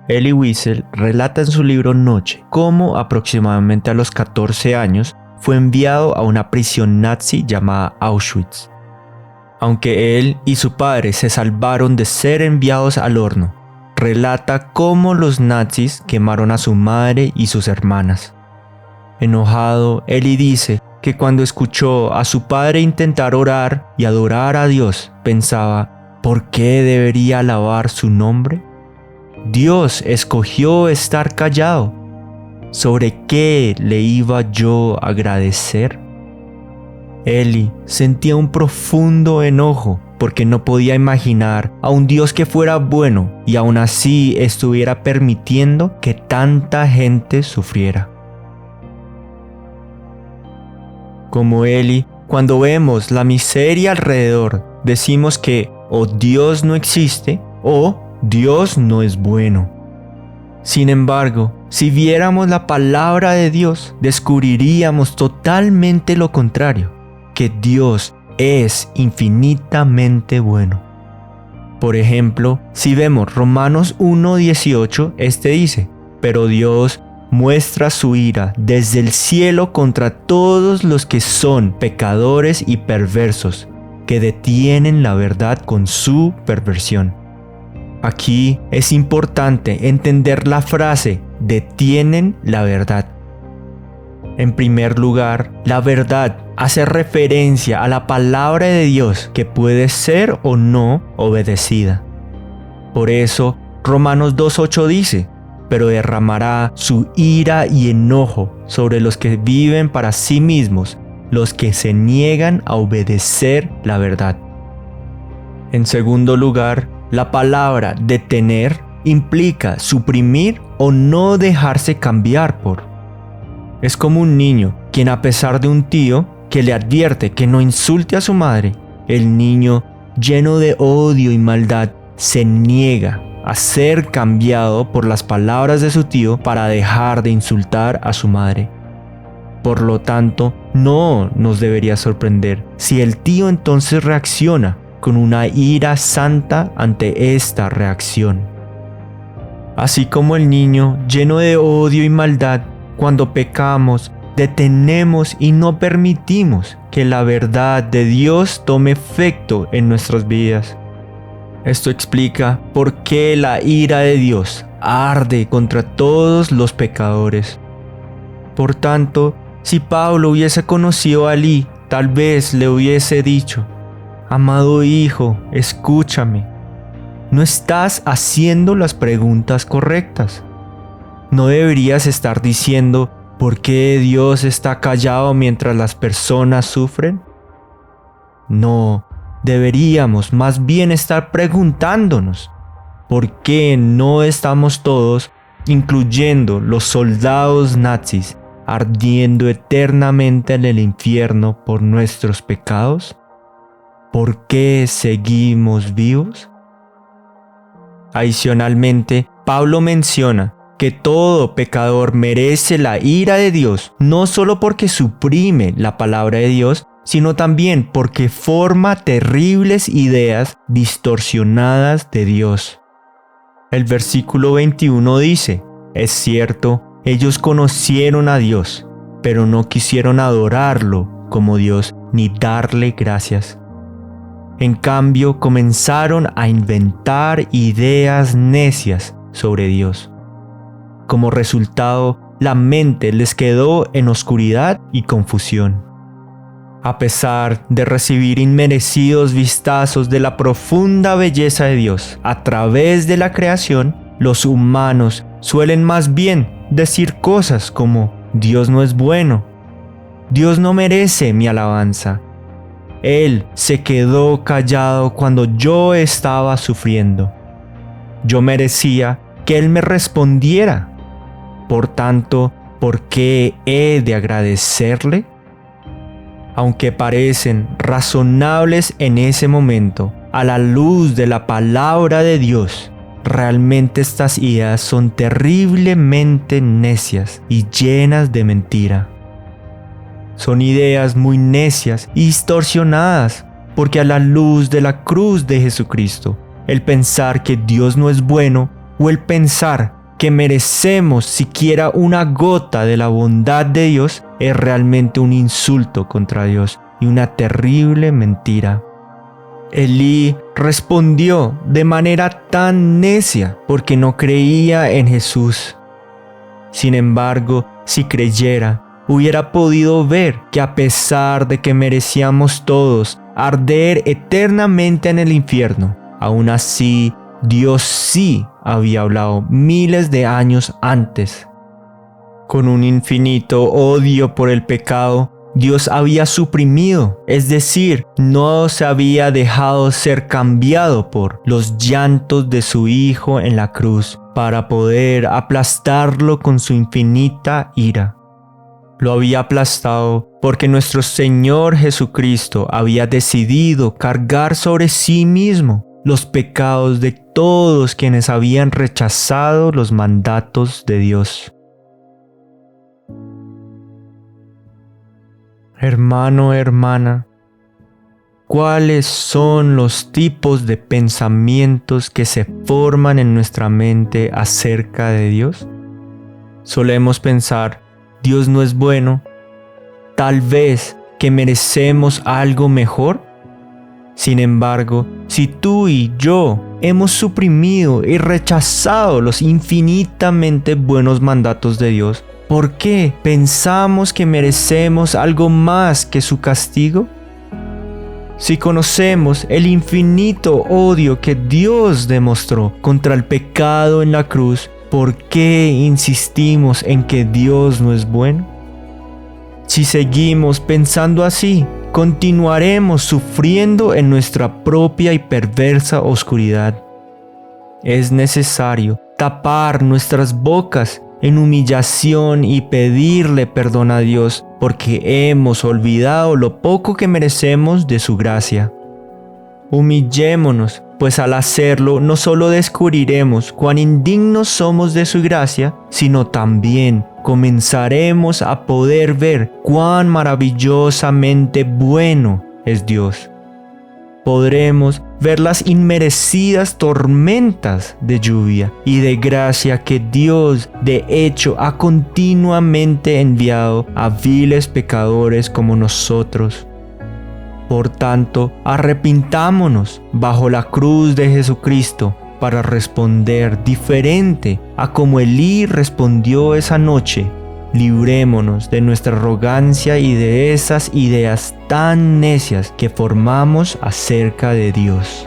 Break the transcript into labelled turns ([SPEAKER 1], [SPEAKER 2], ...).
[SPEAKER 1] Elie Wiesel relata en su libro Noche cómo aproximadamente a los 14 años fue enviado a una prisión nazi llamada Auschwitz. Aunque él y su padre se salvaron de ser enviados al horno, relata cómo los nazis quemaron a su madre y sus hermanas. Enojado, Elie dice que cuando escuchó a su padre intentar orar y adorar a Dios, pensaba, ¿por qué debería alabar su nombre? Dios escogió estar callado. ¿Sobre qué le iba yo a agradecer? Elie sentía un profundo enojo porque no podía imaginar a un Dios que fuera bueno y aún así estuviera permitiendo que tanta gente sufriera. Como Elie, cuando vemos la miseria alrededor, decimos que o Dios no existe o Dios no es bueno. Sin embargo, si viéramos la palabra de Dios, descubriríamos totalmente lo contrario, que Dios es infinitamente bueno. Por ejemplo, si vemos Romanos 1:18, este dice, pero Dios muestra su ira desde el cielo contra todos los que son pecadores y perversos, que detienen la verdad con su perversión. Aquí es importante entender la frase, detienen la verdad. En primer lugar, la verdad hace referencia a la palabra de Dios que puede ser o no obedecida. Por eso, Romanos 2:8 dice, pero derramará su ira y enojo sobre los que viven para sí mismos, los que se niegan a obedecer la verdad. En segundo lugar, la palabra detener implica suprimir o no dejarse cambiar por. Es como un niño quien, a pesar de un tío que le advierte que no insulte a su madre, el niño, lleno de odio y maldad, se niega a ser cambiado por las palabras de su tío para dejar de insultar a su madre. Por lo tanto, no nos debería sorprender si el tío entonces reacciona con una ira santa ante esta reacción. Así como el niño, lleno de odio y maldad, cuando pecamos, detenemos y no permitimos que la verdad de Dios tome efecto en nuestras vidas. Esto explica por qué la ira de Dios arde contra todos los pecadores. Por tanto, si Pablo hubiese conocido a Elie, tal vez le hubiese dicho, amado hijo, escúchame. No estás haciendo las preguntas correctas. No deberías estar diciendo, ¿por qué Dios está callado mientras las personas sufren? No, deberíamos más bien estar preguntándonos, ¿por qué no estamos todos, incluyendo los soldados nazis, ardiendo eternamente en el infierno por nuestros pecados? ¿Por qué seguimos vivos? Adicionalmente, Pablo menciona que todo pecador merece la ira de Dios, no solo porque suprime la palabra de Dios, sino también porque forma terribles ideas distorsionadas de Dios. El versículo 21 dice, es cierto, ellos conocieron a Dios, pero no quisieron adorarlo como Dios ni darle gracias. En cambio, comenzaron a inventar ideas necias sobre Dios. Como resultado, la mente les quedó en oscuridad y confusión. A pesar de recibir inmerecidos vistazos de la profunda belleza de Dios a través de la creación, los humanos suelen más bien decir cosas como Dios no es bueno, Dios no merece mi alabanza. Él se quedó callado cuando yo estaba sufriendo. Yo merecía que Él me respondiera. Por tanto, ¿por qué he de agradecerle? Aunque parecen razonables en ese momento, a la luz de la palabra de Dios, realmente estas ideas son terriblemente necias y llenas de mentira. Son ideas muy necias y distorsionadas, porque a la luz de la cruz de Jesucristo, el pensar que Dios no es bueno o el pensar que merecemos siquiera una gota de la bondad de Dios es realmente un insulto contra Dios y una terrible mentira. Elí respondió de manera tan necia porque no creía en Jesús. Sin embargo, si creyera, hubiera podido ver que a pesar de que merecíamos todos arder eternamente en el infierno, aún así Dios sí había hablado miles de años antes. Con un infinito odio por el pecado, Dios había suprimido, es decir, no se había dejado ser cambiado por los llantos de su Hijo en la cruz para poder aplastarlo con su infinita ira. Lo había aplastado porque nuestro Señor Jesucristo había decidido cargar sobre sí mismo los pecados de todos quienes habían rechazado los mandatos de Dios. Hermano, hermana, ¿cuáles son los tipos de pensamientos que se forman en nuestra mente acerca de Dios? Solemos pensar, Dios no es bueno, tal vez que merecemos algo mejor. Sin embargo, si tú y yo hemos suprimido y rechazado los infinitamente buenos mandatos de Dios, ¿por qué pensamos que merecemos algo más que su castigo? Si conocemos el infinito odio que Dios demostró contra el pecado en la cruz, ¿por qué insistimos en que Dios no es bueno? Si seguimos pensando así, continuaremos sufriendo en nuestra propia y perversa oscuridad. Es necesario tapar nuestras bocas en humillación y pedirle perdón a Dios porque hemos olvidado lo poco que merecemos de su gracia. Humillémonos, pues al hacerlo no solo descubriremos cuán indignos somos de su gracia, sino también comenzaremos a poder ver cuán maravillosamente bueno es Dios. Podremos ver las inmerecidas tormentas de lluvia y de gracia que Dios de hecho ha continuamente enviado a viles pecadores como nosotros. Por tanto, arrepintámonos bajo la cruz de Jesucristo para responder diferente a como Elí respondió esa noche. Librémonos de nuestra arrogancia y de esas ideas tan necias que formamos acerca de Dios.